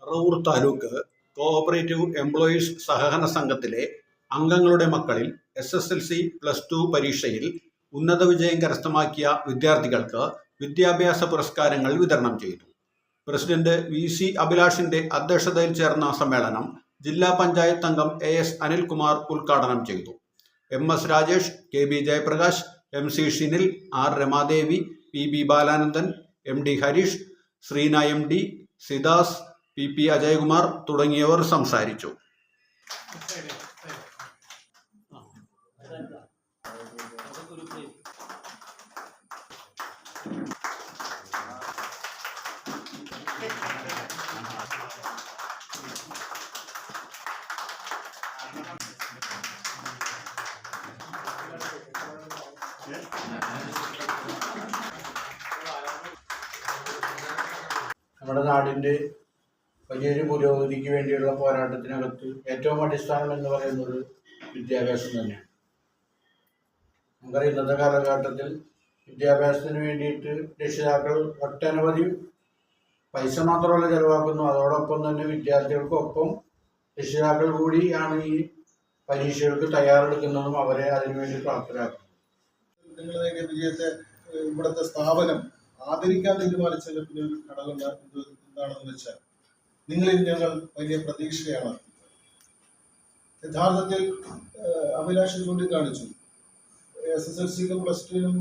Paravur taluk cooperative employees സഹകരണ സംഘത്തിലെ അംഗങ്ങളുടെ മക്കളിൽ SSLC+2 പരീക്ഷയിൽ ഉന്നത വിജയം കരസ്ഥമാക്കിയ വിദ്യാർത്ഥികൾക്ക് വിദ്യാഭ്യാസ പുരസ്കാരങ്ങൾ വിതരണം ചെയ്തു. പ്രസിഡന്റ് VC അഭിലാഷിന്റെ അധ്യക്ഷതയിൽ ചേർന്ന സമ്മേളനം ജില്ലാ പഞ്ചായത്ത് അംഗം AS അനിൽകുമാർ ഉദ്ഘാടനം ചെയ്തു. MS Rajesh, KB Jayaprakash, MC Shinil, R Ramadevi, PB Balanandan, MD Harish, ശ്രീന MD, സിദാസ്, PP അജയകുമാർ തുടങ്ങിയവർ സംസാരിച്ചു. നമ്മുടെ നാടിൻ്റെ വലിയൊരു പുരോഗതിക്ക് വേണ്ടിയുള്ള പോരാട്ടത്തിനകത്ത് ഏറ്റവും അടിസ്ഥാനം എന്ന് പറയുന്നത് വിദ്യാഭ്യാസം തന്നെയാണ്. നമുക്കറിയാം, ഇന്നത്തെ കാലഘട്ടത്തിൽ വിദ്യാഭ്യാസത്തിന് വേണ്ടിയിട്ട് രക്ഷിതാക്കൾ ഒട്ടനവധി പൈസ മാത്രമല്ല ചെലവാക്കുന്നു, അതോടൊപ്പം തന്നെ വിദ്യാർത്ഥികൾക്കൊപ്പം രക്ഷിതാക്കൾ കൂടിയാണ് ഈ പരീക്ഷകൾക്ക് തയ്യാറെടുക്കുന്നതും അവരെ അതിനുവേണ്ടി പ്രാപ്തരാക്കുന്നത്. നിങ്ങളുടെ വിജയത്തെ ഇവിടുത്തെ സ്ഥാപനം ആദരിക്കാൻ തീരുമാനിച്ചതിന് പിന്നെ ഒരു ഘടകം എന്താണെന്ന് വെച്ചാൽ, നിങ്ങളിൽ ഞങ്ങൾ വലിയ പ്രതീക്ഷയാണ്. യഥാർത്ഥത്തിൽ അഭിലാഷ് ചൂണ്ടിക്കാണിച്ചു, SSLCക്കും +2നും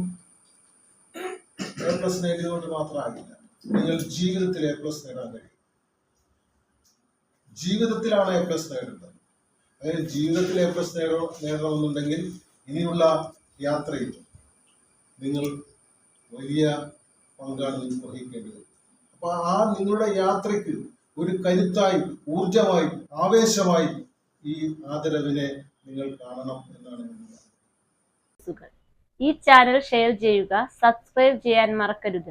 A+ നേടിയതുകൊണ്ട് മാത്രമാകില്ല. നിങ്ങൾ ജീവിതത്തിൽ A+ നേടാൻ കഴിയും. ജീവിതത്തിലാണ് A+ നേടേണ്ടത്. അങ്ങനെ ജീവിതത്തിൽ A+ നേടണമെന്നുണ്ടെങ്കിൽ ഇനിയുള്ള യാത്രയിൽ നിങ്ങൾ വലിയ പങ്കാണ് വഹിക്കേണ്ടത്. അപ്പൊ ആ നിങ്ങളുടെ യാത്രയ്ക്ക് ഒരു കരുത്തായി, ഊർജമായി, ആവേശമായി ഈ ആദരവിനെ നിങ്ങൾ കാണണം എന്നാണ്. ഈ ചാനൽ ഷെയർ ചെയ്യുക, സബ്സ്ക്രൈബ് ചെയ്യാൻ മറക്കരുത്.